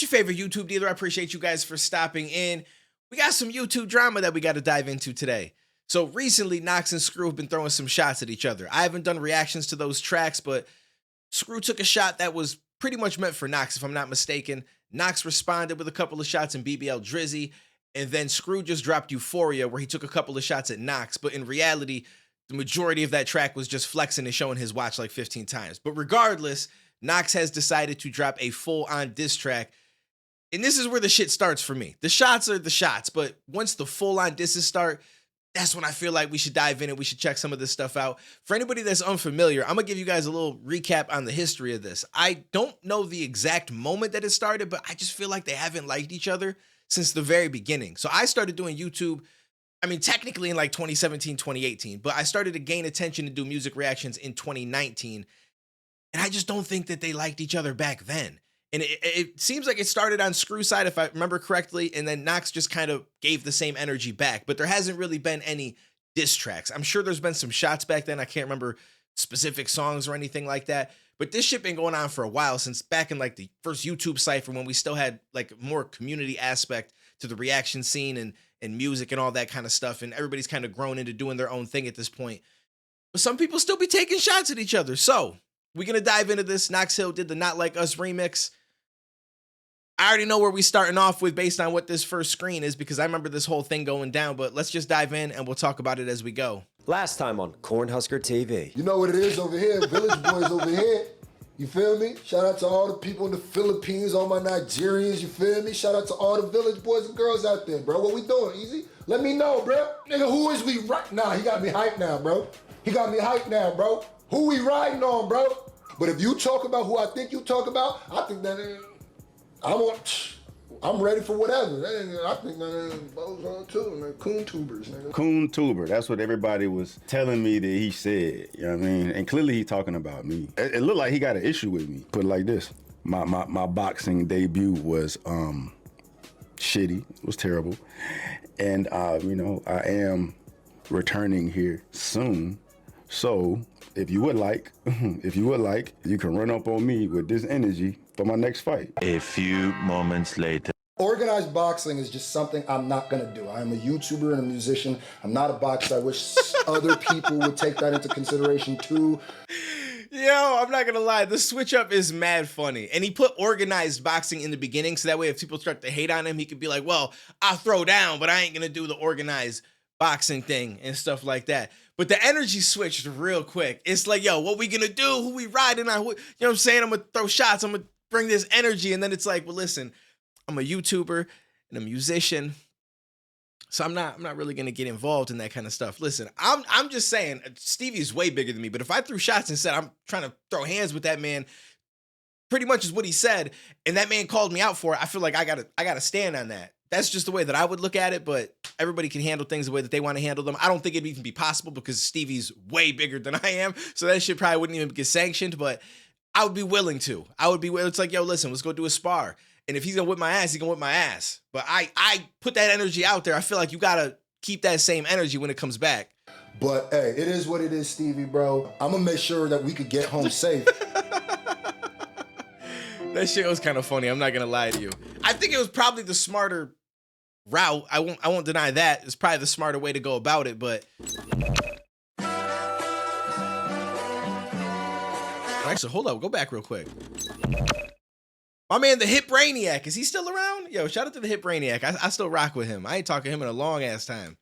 It's your favorite YouTube dealer. I appreciate you guys for stopping in. We got some YouTube drama that we got to dive into today. So recently, Knox and Scru have been throwing some shots at each other. I haven't done reactions to those tracks, but Scru took a shot that was pretty much meant for Knox, if I'm not mistaken. Knox responded with a couple of shots in BBL Drizzy, and then Scru just dropped Euphoria, where he took a couple of shots at Knox. But in reality, the majority of that track was just flexing and showing his watch like 15 times. But regardless, Knox has decided to drop a full-on diss track. And this is where the shit starts for me. The shots are the shots, but once the full-on disses start, that's when I feel like we should dive in and we should check some of this stuff out. For anybody that's unfamiliar, I'm going to give you guys a little recap on the history of this. I don't know the exact moment that it started, but I just feel like they haven't liked each other since the very beginning. So I started doing YouTube, I mean, technically in like 2017, 2018, but I started to gain attention to do music reactions in 2019. And I just don't think that they liked each other back then. And it seems like it started on Scru side, if I remember correctly, and then Knox just kind of gave the same energy back. But there hasn't really been any diss tracks. I'm sure there's been some shots back then. I can't remember specific songs or anything like that. But this shit been going on for a while, since back in like the first YouTube cypher, when we still had like more community aspect to the reaction scene and music and all that kind of stuff. And everybody's kind of grown into doing their own thing at this point. But some people still be taking shots at each other. So we're going to dive into this. Knox Hill did the Not Like Us remix. I already know where we starting off with based on what this first screen is, because I remember this whole thing going down, but let's just dive in and we'll talk about it as we go. Last time on Cornhusker TV. You know what it is over here, Village Boys over here. You feel me? Shout out to all the people in the Philippines, all my Nigerians, you feel me? Shout out to all the Village Boys and girls out there, bro. What we doing, Easy? Let me know, bro. Nigga, who is we right now? He got me hyped now, bro. He got me hyped now, bro. Who we riding on, bro? But if you talk about who I think you talk about, I think that I'm ready for whatever. I think that both on too, man. Coon tubers, nigga. Coon tuber, that's what everybody was telling me that he said, you know what I mean? And clearly he talking about me. It looked like he got an issue with me. Put it like this, my boxing debut was shitty, it was terrible. And you know, I am returning here soon. So if you would like, you can run up on me with this energy for my next fight. A few moments later. Organized boxing is just something I'm not gonna do. I am a YouTuber and a musician. I'm not a boxer. I wish other people would take that into consideration too. Yo, I'm not gonna lie, the switch up is mad funny. And he put organized boxing in the beginning, so that way if people start to hate on him, he could be like, well, I'll throw down, but I ain't gonna do the organized boxing thing and stuff like that. But the energy switched real quick. It's like, yo, what we gonna do? Who we riding on? You know what I'm saying? I'm gonna throw shots. I'm gonna bring this energy. And then it's like, well, listen, I'm a YouTuber and a musician, so I'm not really gonna get involved in that kind of stuff. Listen, I'm just saying, Stevie's way bigger than me. But if I threw shots and said I'm trying to throw hands with that man, pretty much is what he said, and that man called me out for it, I feel like I gotta stand on that. That's just the way that I would look at it, but everybody can handle things the way that they want to handle them. I don't think it'd even be possible because Stevie's way bigger than I am, so that shit probably wouldn't even get sanctioned, but I would be willing to. It's like, yo, listen, let's go do a spar. And if he's gonna whip my ass, he's gonna whip my ass. But I put that energy out there. I feel like you gotta keep that same energy when it comes back. But hey, it is what it is, Stevie, bro. I'm gonna make sure that we could get home safe. That shit was kind of funny, I'm not gonna lie to you. I think it was probably the smarter route. I won't deny that. It's probably the smarter way to go about it, but actually, hold up, go back real quick. My man, the Hip Brainiac, is he still around? Yo, shout out to the Hip Brainiac. I still rock with him. I ain't talking to him in a long ass time.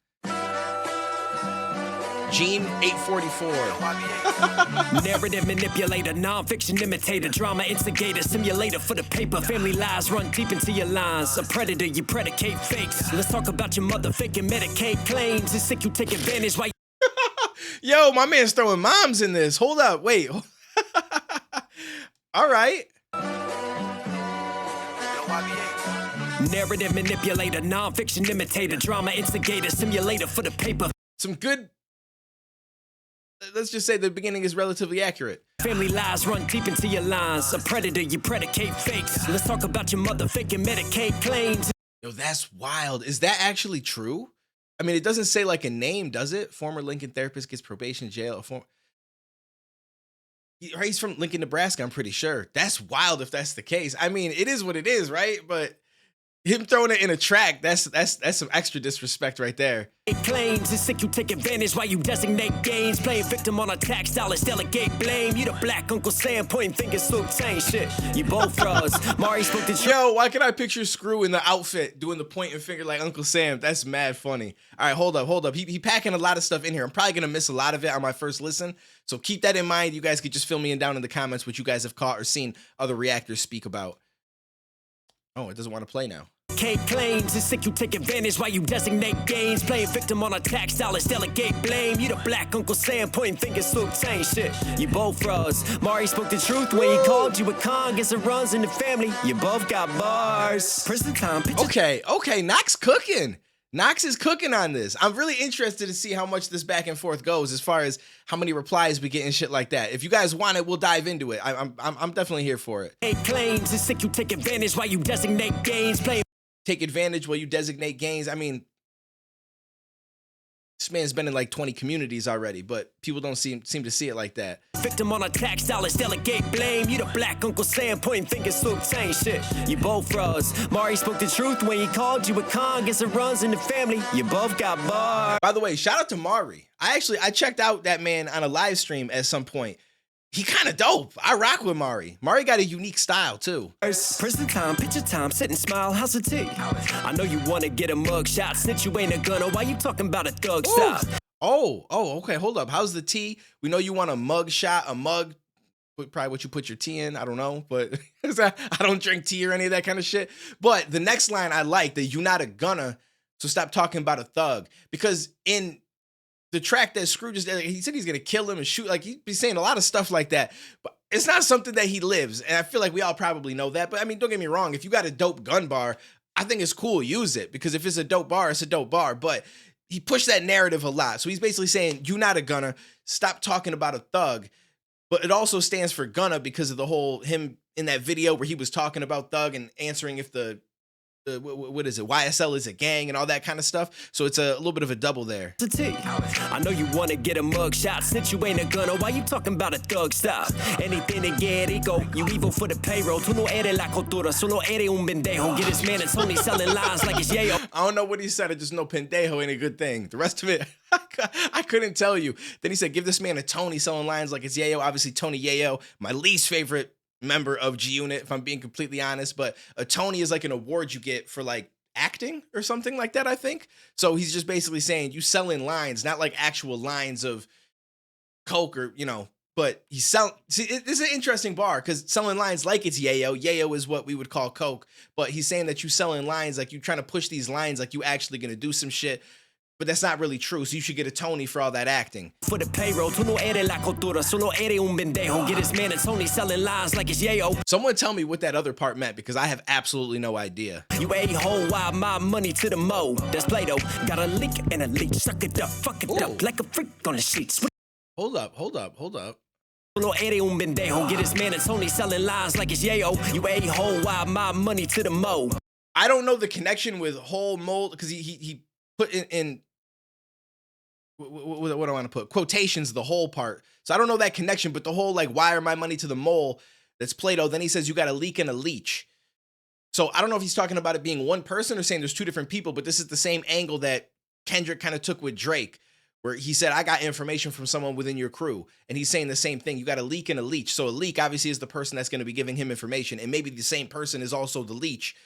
Gene 844. Narrative manipulator, non-fiction imitator, drama instigator, simulator for the paper. Family lies run deep into your lines. A predator, you predicate fakes. Let's talk about your mother faking Medicaid claims. It's sick you take advantage while Yo, my man's throwing moms in this. Hold up, wait. All right. narrative manipulator, non-fiction imitator, drama instigator, simulator for the paper. Some good, let's just say the beginning is relatively accurate. Family lies run deep into your lines. A predator, you predicate fakes. Let's talk about your mother faking Medicaid claims. Yo, that's wild. Is that actually true? I mean, it doesn't say like a name, does it? Former Lincoln therapist gets probation, jail. He's from Lincoln, Nebraska, I'm pretty sure. That's wild if that's the case. I mean, it is what it is, right? But him throwing it in a track, that's some extra disrespect right there. Claims it's sick, you take advantage while you designate gains. Playing victim on a tax dollars, delegate blame. You the black Uncle Sam pointing fingers, so same shit. You both frauds. Mari spoke the truth. Yo, why can I picture Scru in the outfit doing the pointing finger like Uncle Sam? That's mad funny. All right, hold up. He packing a lot of stuff in here. I'm probably gonna miss a lot of it on my first listen, so keep that in mind. You guys could just fill me in down in the comments what you guys have caught or seen other reactors speak about. Oh, it doesn't want to play now. Kate claims it's sick, you take advantage while you designate gains. Playing victim on a tax dollars, delegate blame. You the black Uncle Sam pointing fingers, so same shit. You both frauds. Mari spoke the truth when he called you a con. Guess it runs in the family. You both got bars. Prison time. Okay. Knox cooking. Knox is cooking on this. I'm really interested to see how much this back and forth goes as far as how many replies we get and shit like that. If you guys want it, we'll dive into it. I'm definitely here for it. Kate claims it's sick, you take advantage while you designate gains. Playing take advantage while you designate gains. I mean, this man's been in like 20 communities already, but people don't seem to see it like that. victim on a tax dollars, delegate blame. You the black Uncle Sam pointing fingers, so same shit. You both frauds. Mari spoke the truth when he called you a con. Guess it runs in the family. You both got bars. By the way, shout out to Mari. I checked out that man on a live stream at some point. He kind of dope. I rock with Mari. Mari got a unique style, too. Prison time, picture time, sit and smile, how's the tea? I know you want to get a mug shot, since you ain't a gunner. Why you talking about a thug stop? Oh, okay, hold up. How's the tea? We know you want a mug shot, a mug, probably what you put your tea in, I don't know, but I don't drink tea or any of that kind of shit. But the next line I like, that you not a gunner, so stop talking about a thug. Because in the track that Scru just did, he said he's gonna kill him and shoot. Like, he'd be saying a lot of stuff like that, but it's not something that he lives. And I feel like we all probably know that. But I mean, don't get me wrong. If you got a dope gun bar, I think it's cool. Use it, because if it's a dope bar, it's a dope bar. But he pushed that narrative a lot. So he's basically saying, you not a gunner. Stop talking about a thug. But it also stands for gunner because of the whole him in that video where he was talking about thug and answering if the what is it? YSL is a gang and all that kind of stuff. So it's a little bit of a double there. I know you want to get a mug shot, since you ain't a gunner. Why you talking about a thug stop? Anything to get ego, you evil for the payroll. Tú no eres la cultura, solo eres un pendejo. Get this man, it's only selling lines like it's yayo. I don't know what he said. I just know pendejo ain't a good thing. The rest of it, I couldn't tell you. Then he said, give this man a Tony, selling lines like it's yayo. Obviously, Tony Yayo, my least favorite member of G Unit, if I'm being completely honest. But a Tony is like an award you get for like acting or something like that, I think. So he's just basically saying you selling lines, not like actual lines of coke or, you know, but he's selling. See, this is an interesting bar, because selling lines like it's yayo. Yayo is what we would call coke, but he's saying that you selling lines like you trying to push these lines like you actually gonna do some shit. But that's not really true, so you should get a Tony for all that acting. For the payroll, tú no eres la cultura, solo eres un pendejo. Get this man, it's only selling lines like it's yayo. Someone tell me what that other part meant, because I have absolutely no idea. You a-hole, why my money to the mo? That's Play-Doh. Got a leak and a leech. Suck it up, fuck it up like a freak on the sheets. Hold up. Solo eres un pendejo. Get this man, it's only selling lines like it's yayo. You a-hole, why my money to the mo? I don't know the connection with whole mold, because he put in what do I want to put? Quotations, the whole part. So I don't know that connection, but the whole like wire my money to the mole, that's Play-Doh. Then he says you got a leak and a leech. So I don't know if he's talking about it being one person or saying there's two different people, but this is the same angle that Kendrick kind of took with Drake, where he said, I got information from someone within your crew. And he's saying the same thing. You got a leak and a leech. So a leak obviously is the person that's going to be giving him information. And maybe the same person is also the leech.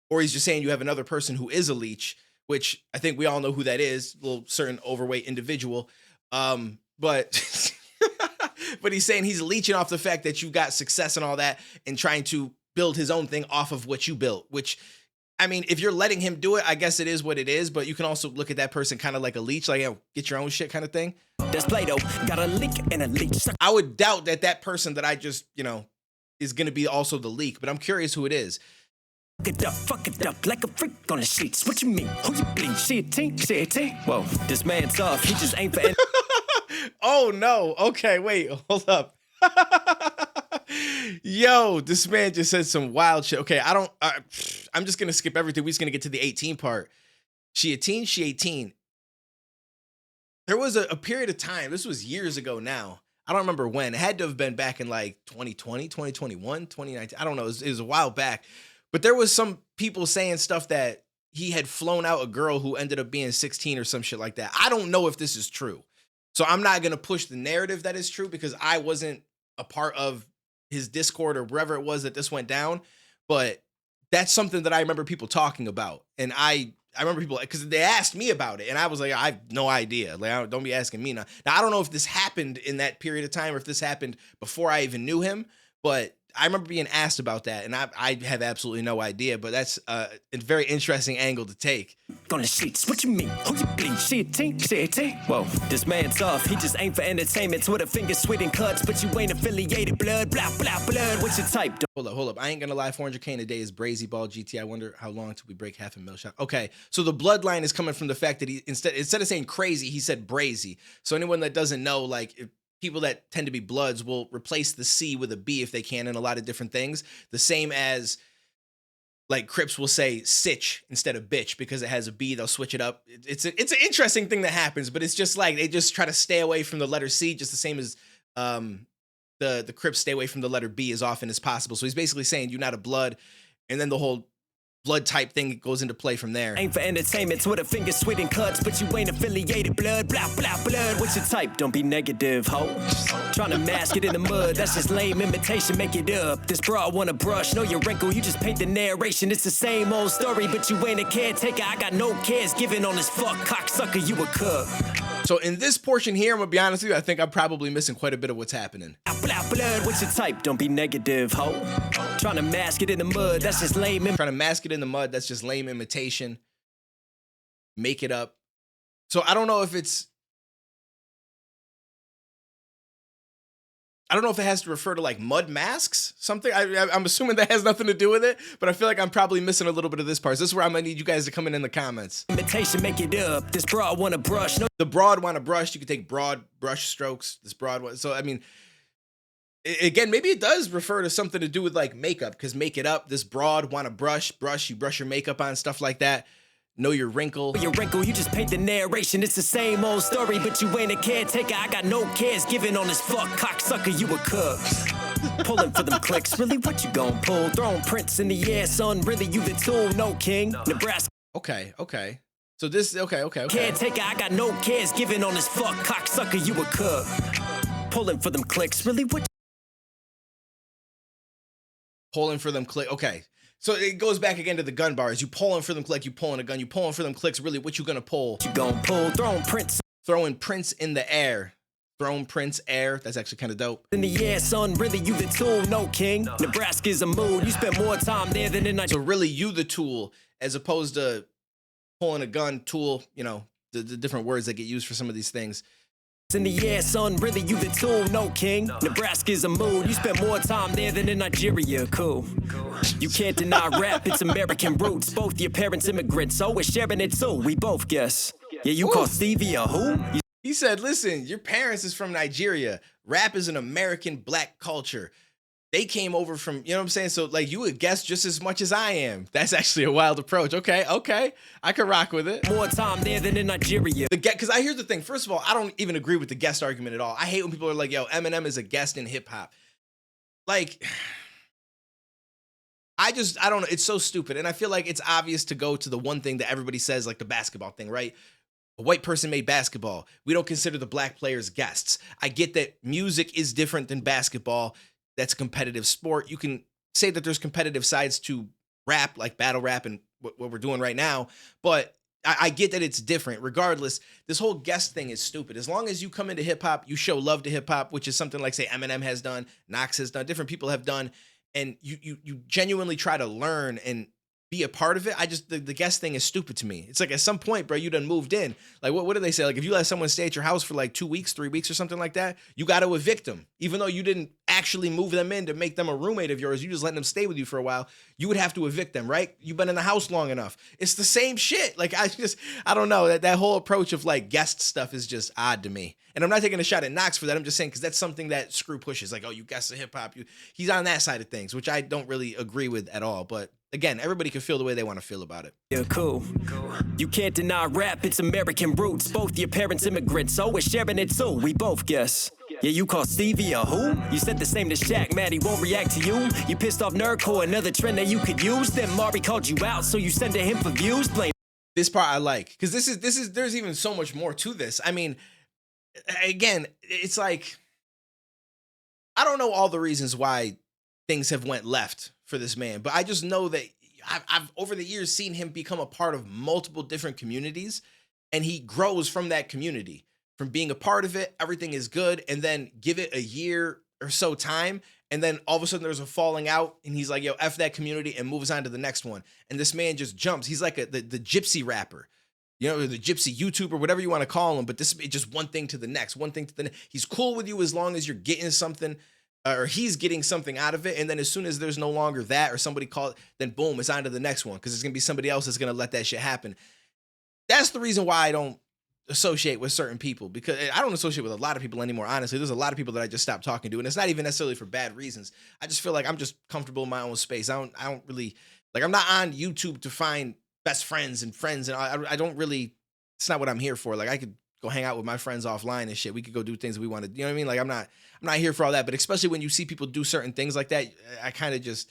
Or he's just saying you have another person who is a leech, which I think we all know who that is, a little certain overweight individual. But he's saying he's leeching off the fact that you got success and all that and trying to build his own thing off of what you built, which, I mean, if you're letting him do it, I guess it is what it is, but you can also look at that person kind of like a leech, like, yeah, get your own shit kind of thing. That's Play-Doh. Got a leak and a leech. I would doubt that person that I just, you know, is going to be also the leak, but I'm curious who it is. Fuck it up like a freak on the sheets. What you mean? Who you bleed? She a teen? Whoa, this man tough. He just ain't for any. Oh no. Okay, wait, hold up. Yo, this man just said some wild shit. Okay, I'm just gonna skip everything. We're just gonna get to the 18 part. She a teen? She 18. There was a period of time, this was years ago now. I don't remember when. It had to have been back in like 2020, 2021, 2019. I don't know. It was a while back. But there was some people saying stuff that he had flown out a girl who ended up being 16 or some shit like that. I don't know if this is true. So I'm not going to push the narrative that is true because I wasn't a part of his Discord or wherever it was that this went down. But that's something that I remember people talking about. And I remember people, because they asked me about it, and I was like, I have no idea. Like, don't be asking me now. Now, I don't know if this happened in that period of time or if this happened before I even knew him, but I remember being asked about that, and I have absolutely no idea, but that's a very interesting angle to take. On the sheets, what you mean? Who you bleed? She a teen? Whoa, this man's tough. He just ain't for entertainment. With a finger sweet and cuts, but you ain't affiliated. Blood, blah, blah, blood. What's your type? Hold up. I ain't gonna lie. 400K in a day is brazy ball GT. I wonder how long till we break $500,000 shot. Okay, so the bloodline is coming from the fact that he instead of saying crazy, he said brazy. So anyone that doesn't know, like, if people that tend to be Bloods will replace the C with a B if they can in a lot of different things. The same as, like, Crips will say sitch instead of bitch because it has a B. They'll switch it up. It's an interesting thing that happens, but it's just like they just try to stay away from the letter C, just the same as the Crips stay away from the letter B as often as possible. So he's basically saying you're not a Blood, and then the whole blood type thing goes into play from there. Ain't for entertainment, with a finger sweet and cuts, but you ain't affiliated. Blood, blah, blah, blood. What's your type? Don't be negative, ho. Trying to mask it in the mud, that's just lame imitation, make it up. This broad wanna brush, know your wrinkle, you just paint the narration. It's the same old story, but you ain't a caretaker. I got no cares given on this fuck cocksucker, you a cook. So in this portion here, I'm gonna be honest with you, I think I'm probably missing quite a bit of what's happening. Blah, blood, what's your type? Don't be negative, ho. Trying to mask it in the mud, that's just lame. Trying to mask it in the mud, that's just lame imitation. Make it up. So I don't know if it's, I don't know if it has to refer to like mud masks, something. I'm assuming that has nothing to do with it, but I feel like I'm probably missing a little bit of this part. So this is where I'm gonna need you guys to come in the comments. Imitation, make it up. This broad wanna brush. No. The broad wanna brush. You could take broad brush strokes. This broad one. So I mean, again, maybe it does refer to something to do with like makeup, because make it up. This broad wanna brush. You brush your makeup on, stuff like that. Know your wrinkle. Your wrinkle, you just paint the narration. It's the same old story, but you ain't a caretaker. I got no cares given on this fuck cocksucker, you a cook. Pulling for them clicks, really what you gon' pull? Throwing prints in the air, son, really you the tool, no king. Nebraska. Okay. So this, okay. Caretaker, I got no cares given on this fuck cocksucker, you a cook. Pulling for them clicks, really what? Pulling for them click. Okay. So it goes back again to the gun bars. You pulling for them click, you pulling a gun, you pulling for them clicks. Really, what you gonna pull? You gon' pull, throwing prints. Throwing prints in the air. Throwing prints air. That's actually kind of dope. In the air, son, really you the tool, no king. Nebraska's a mood. You spend more time there than in Nigeria. So really you the tool, as opposed to pulling a gun, tool, you know, the different words that get used for some of these things. In the air, son, really you the tool, no king. Nebraska's a mood. You spend more time there than in Nigeria. Cool. You can't deny rap, it's American roots. Both your parents immigrants, so we're sharing it too. We both guess. Yeah, you call Stevie a who? He said, listen, your parents is from Nigeria. Rap is an American black culture. They came over from, you know what I'm saying? So like you would guess just as much as I am. That's actually a wild approach. Okay. I could rock with it. More time there than in Nigeria. Because here's the thing. First of all, I don't even agree with the guest argument at all. I hate when people are like, yo, Eminem is a guest in hip hop. Like, I don't know. It's so stupid. And I feel like it's obvious to go to the one thing that everybody says, like the basketball thing, right? A white person made basketball. We don't consider the black players guests. I get that music is different than basketball. That's a competitive sport. You can say that there's competitive sides to rap, like battle rap and what we're doing right now, but I get that it's different. Regardless, this whole guest thing is stupid. As long as you come into hip hop, you show love to hip hop, which is something like, say, Eminem has done, Knox has done, different people have done, and you genuinely try to learn and be a part of it. The guest thing is stupid to me. It's like at some point, bro, you done moved in. Like what do they say? Like if you let someone stay at your house for like 2 weeks, 3 weeks or something like that, you got to evict them. Even though you didn't actually move them in to make them a roommate of yours, you just letting them stay with you for a while, you would have to evict them, right? You've been in the house long enough. It's the same shit. Like I don't know. That whole approach of like guest stuff is just odd to me. And I'm not taking a shot at Knox for that. I'm just saying because that's something that Scru pushes. Like, oh, you guests of hip hop. He's on that side of things, which I don't really agree with at all. But again, everybody can feel the way they want to feel about it. Yeah, cool. You can't deny rap, it's American roots. Both your parents immigrants, so we're sharing it too. We both guess. Yeah, you call Stevie a who? You said the same to Shaq, mad he won't react to you. You pissed off nerdcore, another trend that you could use. Then Mari called you out, so you sent to him for views. Blame. This part I like, because there's even so much more to this. I mean, again, it's like, I don't know all the reasons why things have went left for this man, but I just know that I've over the years seen him become a part of multiple different communities, and he grows from that community. From being a part of it, everything is good, and then give it a year or so time, and then all of a sudden there's a falling out, and he's like, yo, F that community, and moves on to the next one. And this man just jumps. He's like the gypsy rapper, you know, or the gypsy YouTuber, whatever you want to call him, but this is just one thing to the next, one thing to the next. He's cool with you as long as you're getting something, or he's getting something out of it, and then as soon as there's no longer that, or somebody call it, then boom, it's on to the next one, because there's going to be somebody else that's going to let that shit happen. That's the reason why I don't associate with certain people, because I don't associate with a lot of people anymore. Honestly, there's a lot of people that I just stopped talking to, and it's not even necessarily for bad reasons. I just feel like I'm just comfortable in my own space. I don't really, like, I'm not on YouTube to find best friends, and I don't really, it's not what I'm here for. Like, I could go hang out with my friends offline and shit. We could go do things we want to, you know what I mean? Like, I'm not here for all that, but especially when you see people do certain things like that, I kind of just,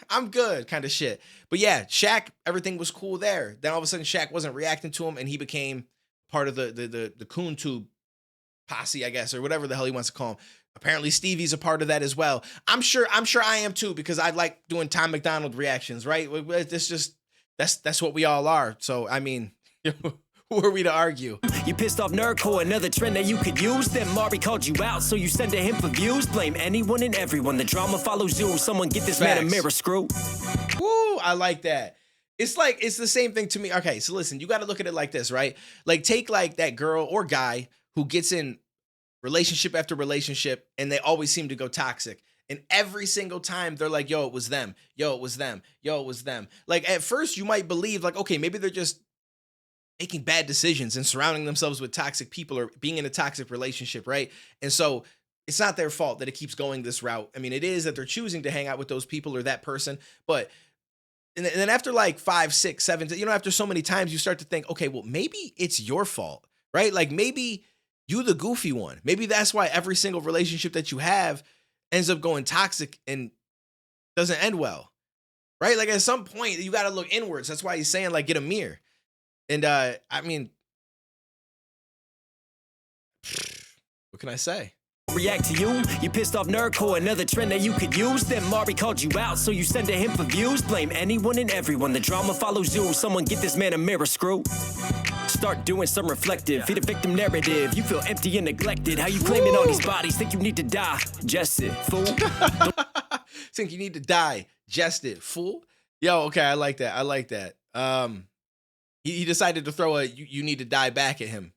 I'm good kind of shit. But yeah, Shaq, everything was cool there. Then all of a sudden Shaq wasn't reacting to him, and he became part of the Coon Tube posse, I guess, or whatever the hell he wants to call him. Apparently Stevie's a part of that as well. I'm sure I am too, because I like doing Tom McDonald reactions, right? It's just, that's what we all are. So, I mean, who are we to argue? You pissed off nerdcore, another trend that you could use. Then Mari called you out, so you sent to him for views. Blame anyone and everyone. The drama follows you. Someone get this man a mirror, Screw. Woo, I like that. It's like, it's the same thing to me. Okay, so listen, you got to look at it like this, right? Like, take like that girl or guy who gets in relationship after relationship, and they always seem to go toxic. And every single time they're like, yo, it was them. Yo, it was them. Yo, it was them. Like, at first you might believe, like, okay, maybe they're just making bad decisions and surrounding themselves with toxic people, or being in a toxic relationship, right? And so it's not their fault that it keeps going this route. I mean, it is that they're choosing to hang out with those people or that person. But and then after like 5, 6, 7, you know, after so many times, you start to think, okay, well, maybe it's your fault, right? Like, maybe you the goofy one. Maybe that's why every single relationship that you have ends up going toxic and doesn't end well, right? Like, at some point, you got to look inwards. That's why he's saying, like, get a mirror. And I mean, what can I say? React to you. You pissed off nerdcore, another trend that you could use. Then Mari called you out, so you sent to him for views. Blame anyone and everyone. The drama follows you. Someone get this man a mirror, Screw. Start doing some reflective. Feed a victim narrative. You feel empty and neglected. How you claiming all these bodies? Think you need to die? Just it, fool. Think you need to die? Just it, fool. Yo, okay, I like that. I like that. He decided to throw a you need to die back at him.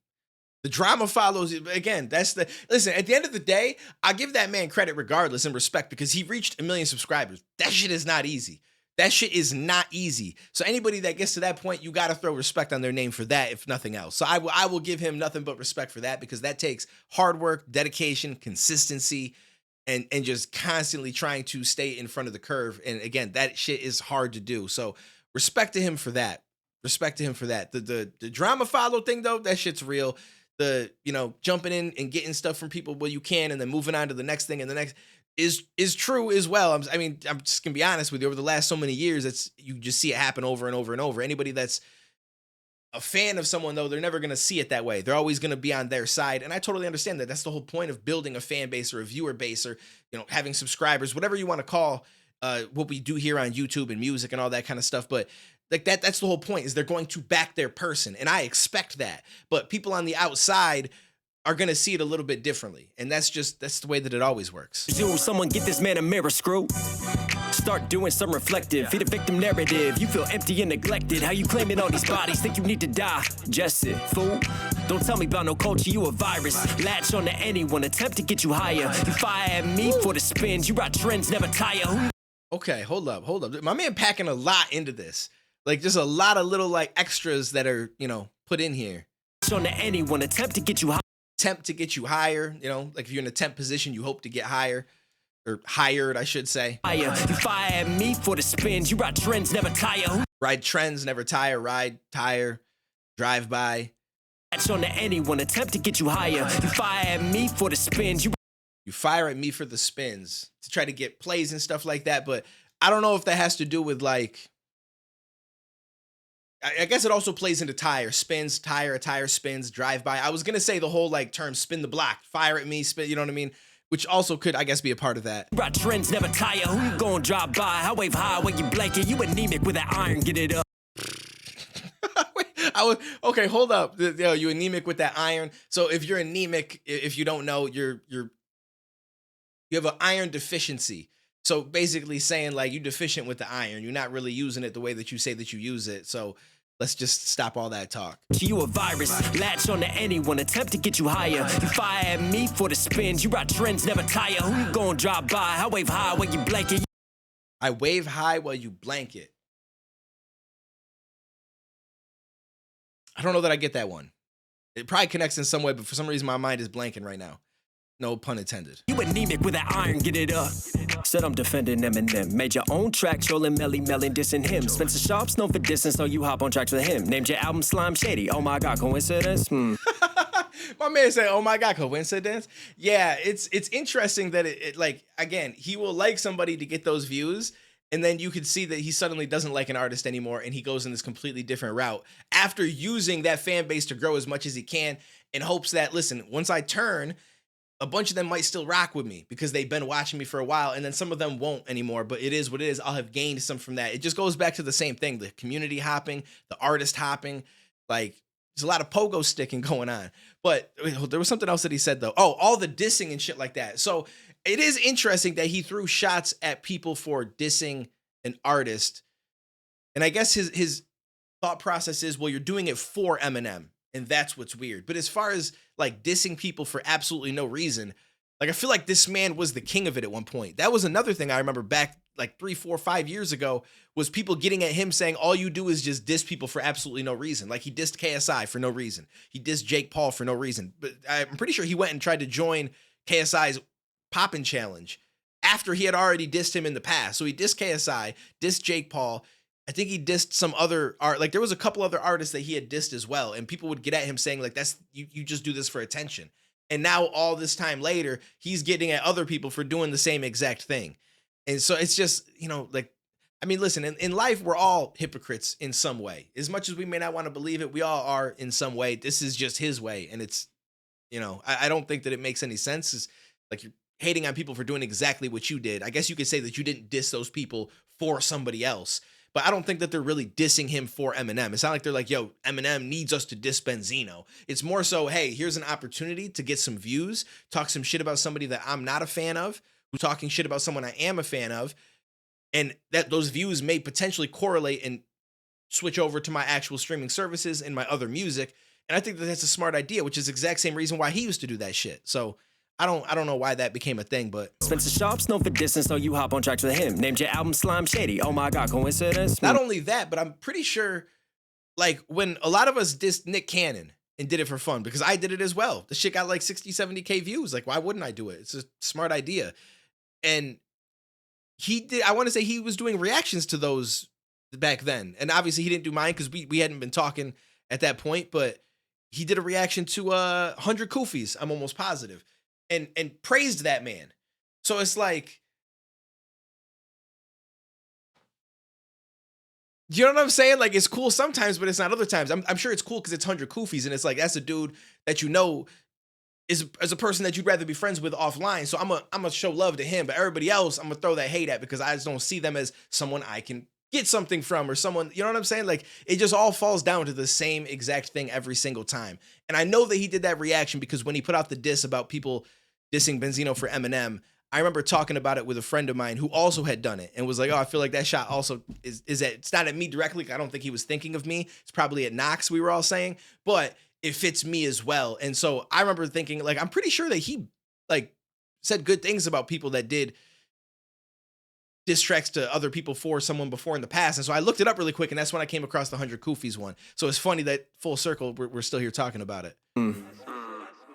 The drama follows. Again, listen, at the end of the day, I give that man credit regardless and respect, because he reached 1 million subscribers. That shit is not easy. That shit is not easy. So anybody that gets to that point, you got to throw respect on their name for that, if nothing else. So I will give him nothing but respect for that, because that takes hard work, dedication, consistency, and just constantly trying to stay in front of the curve. And again, that shit is hard to do. So respect to him for that. Respect to him for that. The drama follow thing, though, that shit's real. The, you know, jumping in and getting stuff from people where you can, and then moving on to the next thing and the next is true as well. I mean, I'm just gonna be honest with you. Over the last so many years, you just see it happen over and over and over. Anybody that's a fan of someone, though, they're never gonna see it that way. They're always gonna be on their side, and I totally understand that. That's the whole point of building a fan base or a viewer base, or, you know, having subscribers, whatever you want to call what we do here on YouTube and music and all that kind of stuff. But like that's the whole point, is they're going to back their person, and I expect that. But people on the outside are going to see it a little bit differently, and that's the way that it always works. Someone get this man a mirror, Screw. Start doing some reflective. Feed a victim narrative. You feel empty and neglected. How you claiming all these bodies? Think you need to die? Just it, fool. Don't tell me about no culture, you a virus. Latch on to anyone, attempt to get you higher. You fire at me for the spins. You ride trends, never tire. Okay, hold up. My man packing a lot into this. Like, just a lot of little, like, extras that are, you know, put in here. On to anyone, attempt to get you higher. Attempt to get you higher, you know, like if you're in a temp position, you hope to get higher, or hired, I should say. You fire at me for the spins. You ride trends, never tire. Ride trends, never tire. Ride, tire, drive by. Latch on to anyone, attempt to get you higher. You fire at me for the spins. You fire at me for the spins to try to get plays and stuff like that. But I don't know if that has to do with like, I guess it also plays into tire spins, tire spins, drive by. I was going to say the whole like term spin the block, fire at me, spin, you know what I mean? Which also could, I guess, be a part of that. Right trends never tire. Who you gonna drop by? I wave high when you blanket. You anemic with that iron, get it up. Okay, hold up. Yo, you anemic with that iron. So if you're anemic, if you don't know, you have an iron deficiency. So basically saying like you're deficient with the iron. You're not really using it the way that you say that you use it. So let's just stop all that talk. You a virus, latch on to anyone, attempt to get you higher. You fire at me for the spins. You ride trends, never tire. Who you gonna drop by? I wave high when you blanket. I wave high while you blanket. I don't know that I get that one. It probably connects in some way, but for some reason my mind is blanking right now. No pun intended. You anemic with that iron, get it up. Said I'm defending Eminem. Made your own track, trolling Melly, dissing him. Spencer Sharp's known for distance, so you hop on tracks with him. Named your album Slime Shady. Oh my God, coincidence? My man said, oh my God, coincidence? Yeah, it's interesting that it like, again, he will like somebody to get those views, and then you could see that he suddenly doesn't like an artist anymore, and he goes in this completely different route after using that fan base to grow as much as he can in hopes that, listen, once I turn, a bunch of them might still rock with me because they've been watching me for a while, and then some of them won't anymore, but it is what it is. I'll have gained some from that. It just goes back to the same thing, the community hopping, the artist hopping. Like, there's a lot of pogo sticking going on. But there was something else that he said, though. Oh, all the dissing and shit like that. So it is interesting that he threw shots at people for dissing an artist. And I guess his thought process is, well, you're doing it for Eminem, and that's what's weird. But as far as like dissing people for absolutely no reason, like I feel like this man was the king of it at one point. That was another thing I remember back like 3, 4, 5 years ago, was people getting at him saying all you do is just diss people for absolutely no reason. Like he dissed KSI for no reason. He dissed Jake Paul for no reason. But I'm pretty sure he went and tried to join KSI's Poppin' Challenge after he had already dissed him in the past. So he dissed KSI, dissed Jake Paul. I think he dissed some other art. Like there was a couple other artists that he had dissed as well. And people would get at him saying like, that's you just do this for attention. And now all this time later, he's getting at other people for doing the same exact thing. And so it's just, you know, like, I mean, listen, in life, we're all hypocrites in some way. As much as we may not want to believe it, we all are in some way. This is just his way. And it's, you know, I don't think that it makes any sense. It's like you're hating on people for doing exactly what you did. I guess you could say that you didn't diss those people for somebody else. But I don't think that they're really dissing him for Eminem. It's not like they're like, yo, Eminem needs us to diss Benzino. It's more so, hey, here's an opportunity to get some views, talk some shit about somebody that I'm not a fan of, who's talking shit about someone I am a fan of, and that those views may potentially correlate and switch over to my actual streaming services and my other music. And I think that that's a smart idea, which is the exact same reason why he used to do that shit. So I don't know why that became a thing, but Spencer Sharp's known for distance, so you hop on tracks with him. Named your album Slime Shady. Oh my God, coincidence? Not only that, but I'm pretty sure, like, when a lot of us dissed Nick Cannon and did it for fun, because I did it as well. The shit got like 60, 70K views. Like, why wouldn't I do it? It's a smart idea. And he did, I want to say he was doing reactions to those back then. And obviously he didn't do mine because we hadn't been talking at that point, but he did a reaction to 100 Kufis, I'm almost positive. And praised that man. So it's like, you know what I'm saying? Like, it's cool sometimes, but it's not other times. I'm sure it's cool because it's 100 Kufis, and it's like, that's a dude that you know is a person that you'd rather be friends with offline. So I'm gonna show love to him, but everybody else, I'm gonna throw that hate at because I just don't see them as someone I can get something from or someone, you know what I'm saying? Like, it just all falls down to the same exact thing every single time. And I know that he did that reaction because when he put out the diss about people dissing Benzino for Eminem, I remember talking about it with a friend of mine who also had done it and was like, oh, I feel like that shot also is at, it's not at me directly. I don't think he was thinking of me. It's probably at Knox, we were all saying, but it fits me as well. And so I remember thinking, like, I'm pretty sure that he like said good things about people that did diss tracks to other people for someone before in the past. And so I looked it up really quick, and that's when I came across the 100 Kufis one. So it's funny that full circle, we're still here talking about it.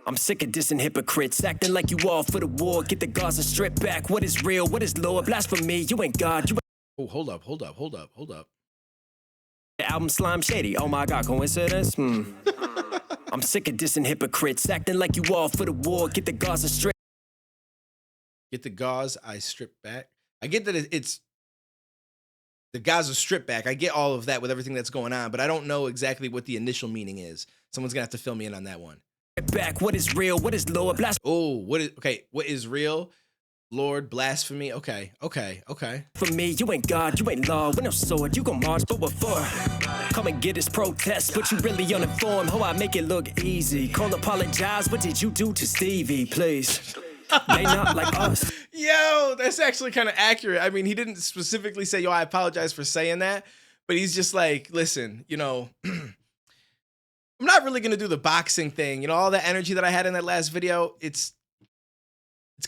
I'm sick of dissing hypocrites, acting like you all for the war. Get the Gaza Strip back. What is real? What is Lord? Blasphemy. You ain't God. You Oh, hold up. Album Slime Shady. Oh my God, coincidence? I'm sick of dissing hypocrites, acting like you all for the war. Get the Gaza Strip. Get the gauze, I strip back. I get that it's the Gaza Strip back. I get all of that with everything that's going on, but I don't know exactly what the initial meaning is. Someone's gonna have to fill me in on that one. Back, what is real? What is Lord? Oh, what is real? Lord, blasphemy. Okay. For me, you ain't God, you ain't law. With no sword, you gon' march, but what for? Come and get this protest, but you really uninformed. How I make it look easy. Call, apologize. What did you do to Stevie? Please. They not like us. Yo, that's actually kind of accurate. I mean, he didn't specifically say, yo, I apologize for saying that, but he's just like, listen, you know, I'm not really gonna do the boxing thing. You know, all that energy that I had in that last video, it's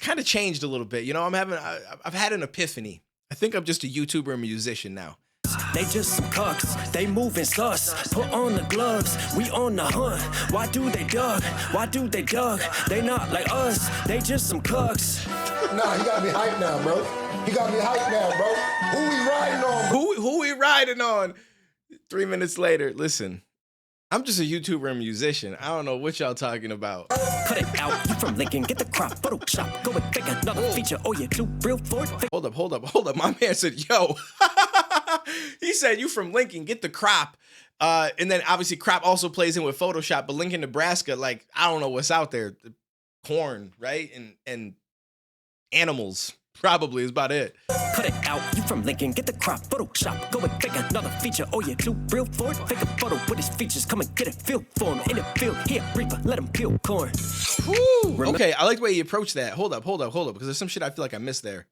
kind of changed a little bit. You know, I've had an epiphany. I think I'm just a YouTuber and musician now. They just some cucks, they moving sus. Put on the gloves, we on the hunt. Why do they dug? Why do they dug? They not like us, they just some cucks. Nah, he got me hyped now, bro. He got me hyped now, bro. Who we riding on, bro? Who we riding on? 3 minutes later, listen, I'm just a YouTuber and musician. I don't know what y'all talking about. Cut it out, you from Lincoln, get the crop, Photoshop, go and pick another feature. Oh, you too real for it? Hold up. My man said, yo. He said, you from Lincoln, get the crop. And then obviously crop also plays in with Photoshop, but Lincoln, Nebraska, like, I don't know what's out there. Corn, right? And animals probably is about it. Cut it out, you from Lincoln, get the crop, Photoshop, go and pick another feature. Oh, you too real for it? Pick a photo with his features, come and get a feel for him. In the field, here, Reaper, let him peel corn. Woo. Okay, I like the way you approach that. Hold up, because there's some shit I feel like I missed there.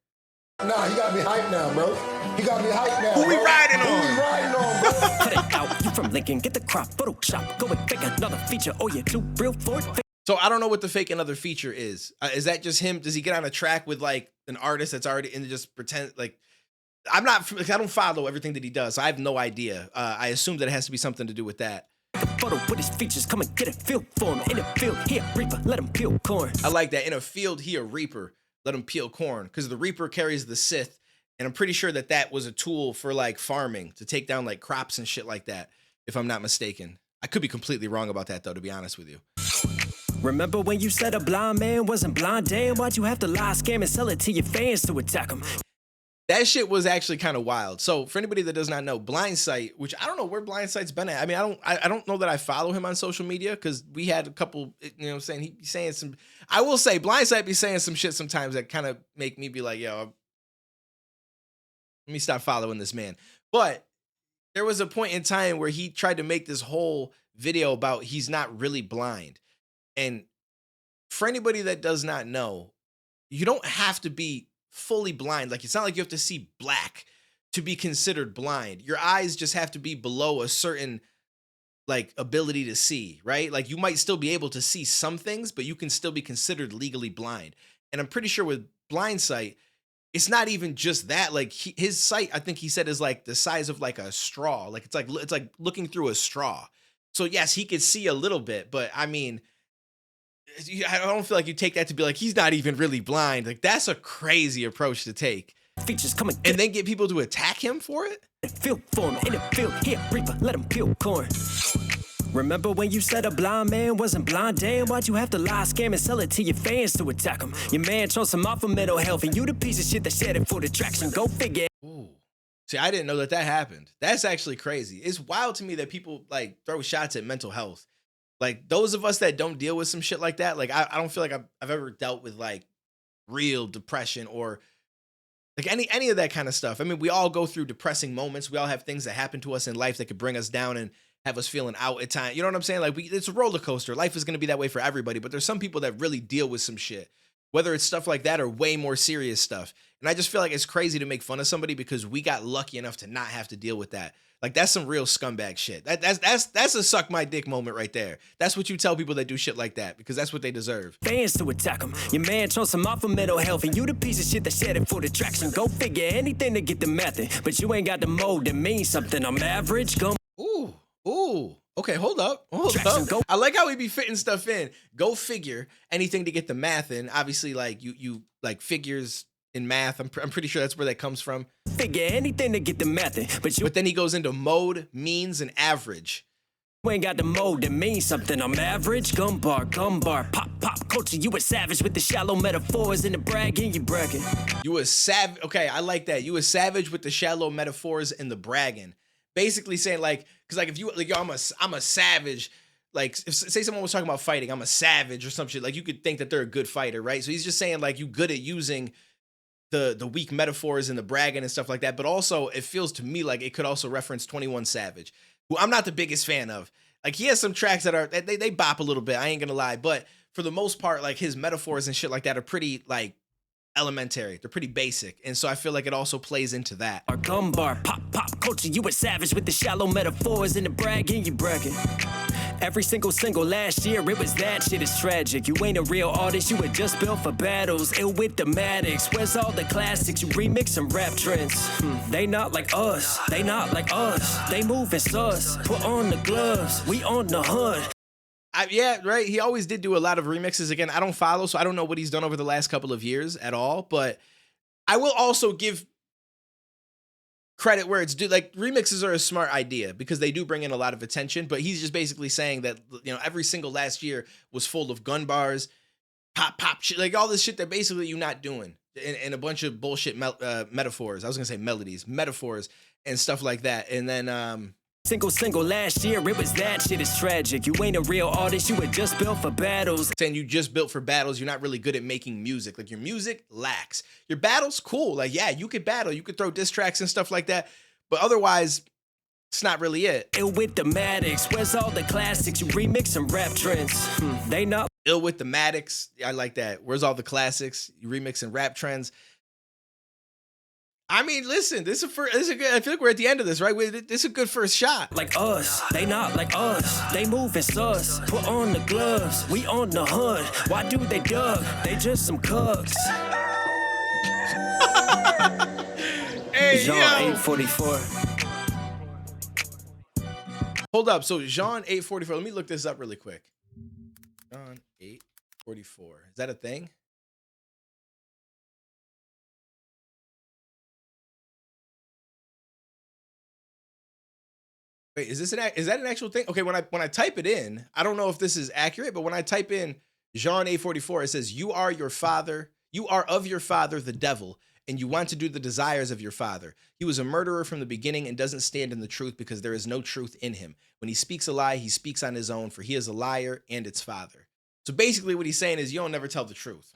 Nah, he got me hyped now, bro. He got me hyped now, Who we bro. riding on? Who we riding on, bro? Cut it out, you from Lincoln, get the crop, Photoshop, go and pick another feature. Oh, you too real for it? So I don't know what the fake another feature is. Is that just him? Does he get on a track with like an artist that's already and just pretend like I don't follow everything that he does. So I have no idea. I assume that it has to be something to do with that. Photo with his features, come and get a feel for him. In the field, here, Reaper, let him peel corn. I like that. In a field, he a reaper. Let him peel corn because the reaper carries the scythe, and I'm pretty sure that was a tool for like farming to take down like crops and shit like that. If I'm not mistaken, I could be completely wrong about that though. To be honest with you. Remember when you said a blind man wasn't blind? Damn, why'd you have to lie, scam, and sell it to your fans to attack them? That shit was actually kind of wild. So for anybody that does not know, Blindsight, which I don't know where Blindsight's been at. I mean, I don't know that I follow him on social media because we had a couple, you know what I'm saying? He'd be saying some, I will say Blindsight be saying some shit sometimes that kind of make me be like, yo, let me stop following this man. But there was a point in time where he tried to make this whole video about he's not really blind. And for anybody that does not know, you don't have to be fully blind. Like, it's not like you have to see black to be considered blind. Your eyes just have to be below a certain like ability to see, right? Like you might still be able to see some things, but you can still be considered legally blind. And I'm pretty sure with Blindsight, it's not even just that. Like his sight, I think he said, is like the size of like a straw. Like it's like looking through a straw. So yes, he could see a little bit, but I mean, I don't feel like you take that to be like, he's not even really blind. Like that's a crazy approach to take. Features coming and then get people to attack him for it? Feel for him in the field, here, Reaper, let him peel corn. Remember when you said a blind man wasn't blind? Damn, why'd you have to lie, scam, and sell it to your fans to attack him? Your man chose him off for mental health, and you the piece of shit that said it for the traction. Go figure. Ooh. See, I didn't know that happened. That's actually crazy. It's wild to me that people like throw shots at mental health. Like those of us that don't deal with some shit like that, like I don't feel like I've ever dealt with like real depression or like any of that kind of stuff. I mean, we all go through depressing moments. We all have things that happen to us in life that could bring us down and have us feeling out at times. You know what I'm saying? Like it's a roller coaster. Life is going to be that way for everybody, but there's some people that really deal with some shit, whether it's stuff like that or way more serious stuff. And I just feel like it's crazy to make fun of somebody because we got lucky enough to not have to deal with that. Like that's some real scumbag shit. That's a suck my dick moment right there. That's what you tell people that do shit like that because that's what they deserve. Fans to attack him. Your man chose him off for mental health, and you the piece of shit that said it for the traction. Go figure, anything to get the method, but you ain't got the mode that means something. I'm average. Go. Ooh. Okay, hold up. Traction, go. I like how we be fitting stuff in. Go figure, anything to get the math in. Obviously, like you like figures in math. I'm pretty sure that's where that comes from. Figure anything to get the method, but then he goes into mode, means, and average. You ain't got the mode that means something. I'm average, gumbar, pop culture. You a savage with the shallow metaphors and the bragging. You bragging. You a savage. Okay, I like that. You a savage with the shallow metaphors and the bragging. Basically saying like, because like if you like, yo, I'm a savage. Like, if, say someone was talking about fighting, I'm a savage or some shit. Like, you could think that they're a good fighter, right? So he's just saying like you good at using the weak metaphors and the bragging and stuff like that. But also, it feels to me like it could also reference 21 Savage, who I'm not the biggest fan of. Like, he has some tracks that are they bop a little bit. I ain't gonna lie, but for the most part, like his metaphors and shit like that are pretty like elementary. They're pretty basic, and so I feel like it also plays into that. Our gumbar, pop culture. You a savage with the shallow metaphors and the bragging. You bragging. Every single last year, it was that shit is tragic. You ain't a real artist, you were just built for battles. Ill with the Maddox, where's all the classics? You remix some rap trends. They not like us, they not like us. They move as us, put on the gloves, we on the hood. Yeah, right. He always did do a lot of remixes. Again, I don't follow, so I don't know what he's done over the last couple of years at all. But I will also give credit where it's due. Like, remixes are a smart idea because they do bring in a lot of attention. But he's just basically saying that, you know, every single last year was full of gun bars, pop shit, like all this shit that basically you're not doing, and a bunch of bullshit metaphors. I was gonna say melodies, metaphors, and stuff like that. And then Single last year, it was that shit is tragic. You ain't a real artist, you were just built for battles. saying you just built for battles, you're not really good at making music. Like, your music lacks. Your battles, cool. Like, yeah, you could battle, you could throw diss tracks and stuff like that, but otherwise, it's not really it. Ill with the Maddox, where's all the classics? You remix some rap trends. They not Ill with the Maddox, I like that. Where's all the classics? You remixing rap trends. I mean, listen, this is a good. I feel like we're at the end of this, right? This is a good first shot. like us, they not like us. They move as us, put on the gloves, we on the hood. Why do they dug? They just some cugs. Hey, Jean yo. 844. Hold up. So Jean 844. Let me look this up really quick. Jean 844. Is that a thing? Wait, is that an actual thing? Okay, when I type it in, I don't know if this is accurate, but when I type in Jean 844, it says, you are of your father, the devil, and you want to do the desires of your father. He was a murderer from the beginning and doesn't stand in the truth because there is no truth in him. When he speaks a lie, he speaks on his own, for he is a liar and its father. So basically what he's saying is you don't never tell the truth.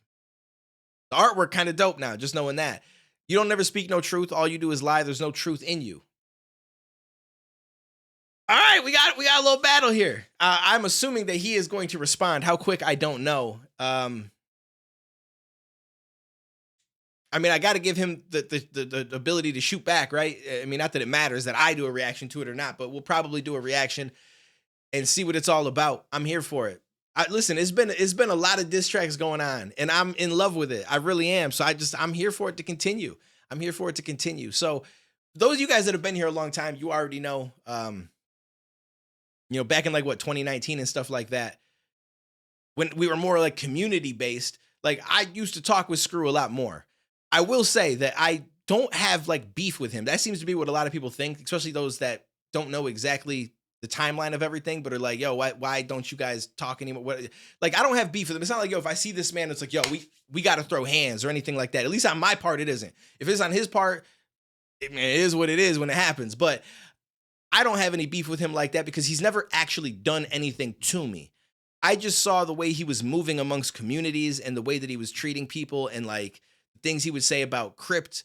The artwork kind of dope now, just knowing that. You don't never speak no truth. All you do is lie. There's no truth in you. All right, we got a little battle here. I'm assuming that he is going to respond. How quick, I don't know. I mean, I got to give him the ability to shoot back, right? I mean, not that it matters that I do a reaction to it or not, but we'll probably do a reaction and see what it's all about. I'm here for it. Listen, it's been a lot of diss tracks going on, and I'm in love with it. I really am. So I'm here for it to continue. I'm here for it to continue. So those of you guys that have been here a long time, you already know. You know, back in like 2019 and stuff like that, when we were more like community based, like I used to talk with Scru a lot more. I will say that I don't have like beef with him. That seems to be what a lot of people think, especially those that don't know exactly the timeline of everything, but are like, yo, why don't you guys talk anymore? Like, I don't have beef with him. It's not like, yo, if I see this man, it's like, yo, we got to throw hands or anything like that. At least on my part, it isn't. If it's on his part, it is what it is when it happens. But I don't have any beef with him like that because he's never actually done anything to me. I just saw the way he was moving amongst communities and the way that he was treating people and like things he would say about Crypt,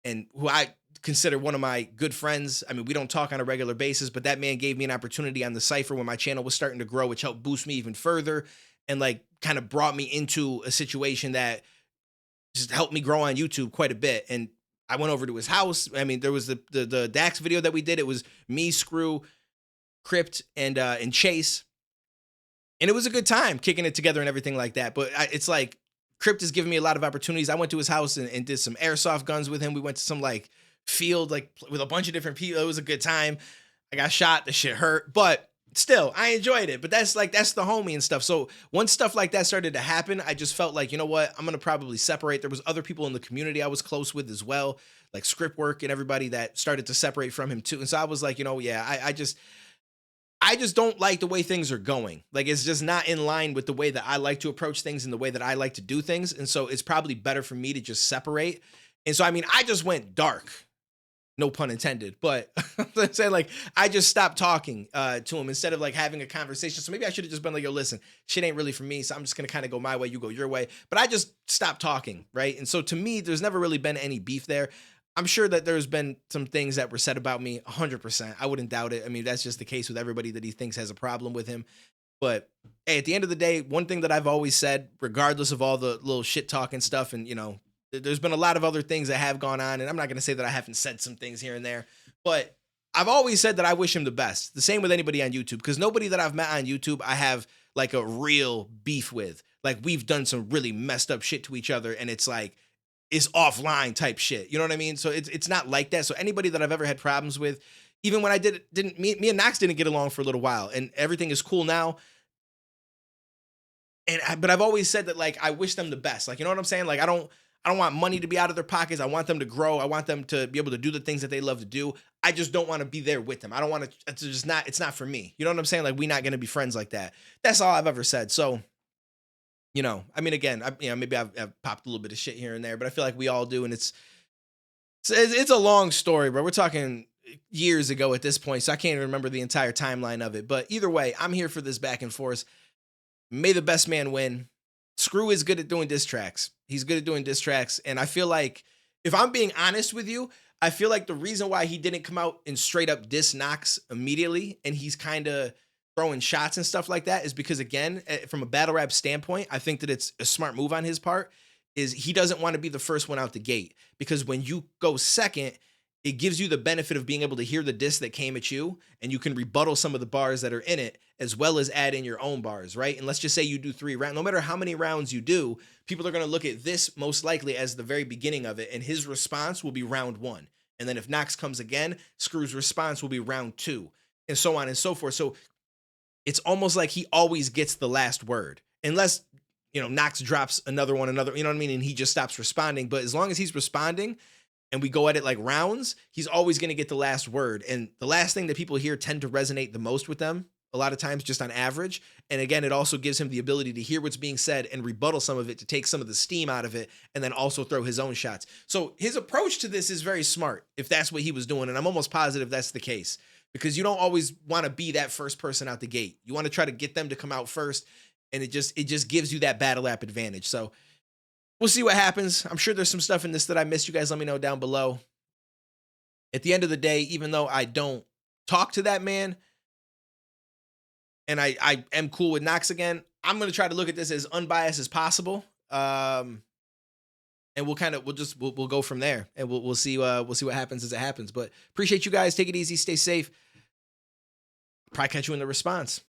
and who I consider one of my good friends. I mean, we don't talk on a regular basis, but that man gave me an opportunity on the Cypher when my channel was starting to grow, which helped boost me even further and like kind of brought me into a situation that just helped me grow on YouTube quite a bit. And I went over to his house. I mean, there was the Dax video that we did. It was me, Scru, Crypt, and Chase. And it was a good time kicking it together and everything like that. But it's like Crypt has given me a lot of opportunities. I went to his house and did some airsoft guns with him. We went to some like field like with a bunch of different people. It was a good time. I got shot. The shit hurt. But still, I enjoyed it. But that's the homie and stuff. So once stuff like that started to happen, I just felt like, you know what? I'm going to probably separate. There was other people in the community I was close with as well, like Script Work and everybody that started to separate from him too. And so I was like, you know, yeah, I just don't like the way things are going. Like, it's just not in line with the way that I like to approach things and the way that I like to do things. And so it's probably better for me to just separate. And so, I mean, I just went dark. No pun intended, but I'm saying, like, I just stopped talking to him instead of like having a conversation. So maybe I should have just been like, yo, listen, shit ain't really for me. So I'm just going to kind of go my way, you go your way. But I just stopped talking, right? And so to me, there's never really been any beef there. I'm sure that there's been some things that were said about me, 100%. I wouldn't doubt it. I mean, that's just the case with everybody that he thinks has a problem with him. But hey, at the end of the day, one thing that I've always said, regardless of all the little shit talking stuff and, you know, there's been a lot of other things that have gone on, and I'm not going to say that I haven't said some things here and there, but I've always said that I wish him the best. The same with anybody on YouTube, because nobody that I've met on YouTube, I have like a real beef with. Like, we've done some really messed up shit to each other, and it's like, it's offline type shit. You know what I mean? So it's not like that. So anybody that I've ever had problems with, even when I me and Knox didn't get along for a little while, and everything is cool now. But I've always said that, like, I wish them the best. Like, you know what I'm saying? Like, I don't want money to be out of their pockets. I want them to grow. I want them to be able to do the things that they love to do. I just don't want to be there with them. I don't want to, it's not for me. You know what I'm saying? Like, we're not going to be friends like that. That's all I've ever said. So, you know, I mean, again, maybe I've popped a little bit of shit here and there, but I feel like we all do. And it's a long story, bro. We're talking years ago at this point. So I can't even remember the entire timeline of it, but either way, I'm here for this back and forth. May the best man win. Scru is good at doing diss tracks. He's good at doing diss tracks. And I feel like, if I'm being honest with you, I feel like the reason why he didn't come out and straight up diss Knox immediately, and he's kind of throwing shots and stuff like that, is because, again, from a battle rap standpoint, I think that it's a smart move on his part, is he doesn't want to be the first one out the gate. Because when you go second, it gives you the benefit of being able to hear the diss that came at you, and you can rebuttal some of the bars that are in it, as well as add in your own bars, right? And let's just say you do 3 rounds. No matter how many rounds you do, people are going to look at this most likely as the very beginning of it, and his response will be round 1. And then if Knox comes again, Scru's response will be round 2, and so on and so forth. So it's almost like he always gets the last word, unless, you know, Knox drops another, you know what I mean? And he just stops responding. But as long as he's responding, and we go at it like rounds, he's always going to get the last word. And the last thing that people hear tend to resonate the most with them, a lot of times, just on average. And again, it also gives him the ability to hear what's being said and rebuttal some of it, to take some of the steam out of it, and then also throw his own shots. So his approach to this is very smart, if that's what he was doing. And I'm almost positive that's the case, because you don't always want to be that first person out the gate. You want to try to get them to come out first. And it just gives you that battle app advantage. So we'll see what happens. I'm sure there's some stuff in this that I missed. You guys let me know down below. At the end of the day, even though I don't talk to that man, and I am cool with Knox again, I'm going to try to look at this as unbiased as possible. And we'll go from there, and we'll see what happens as it happens. But appreciate you guys. Take it easy. Stay safe. Probably catch you in the response.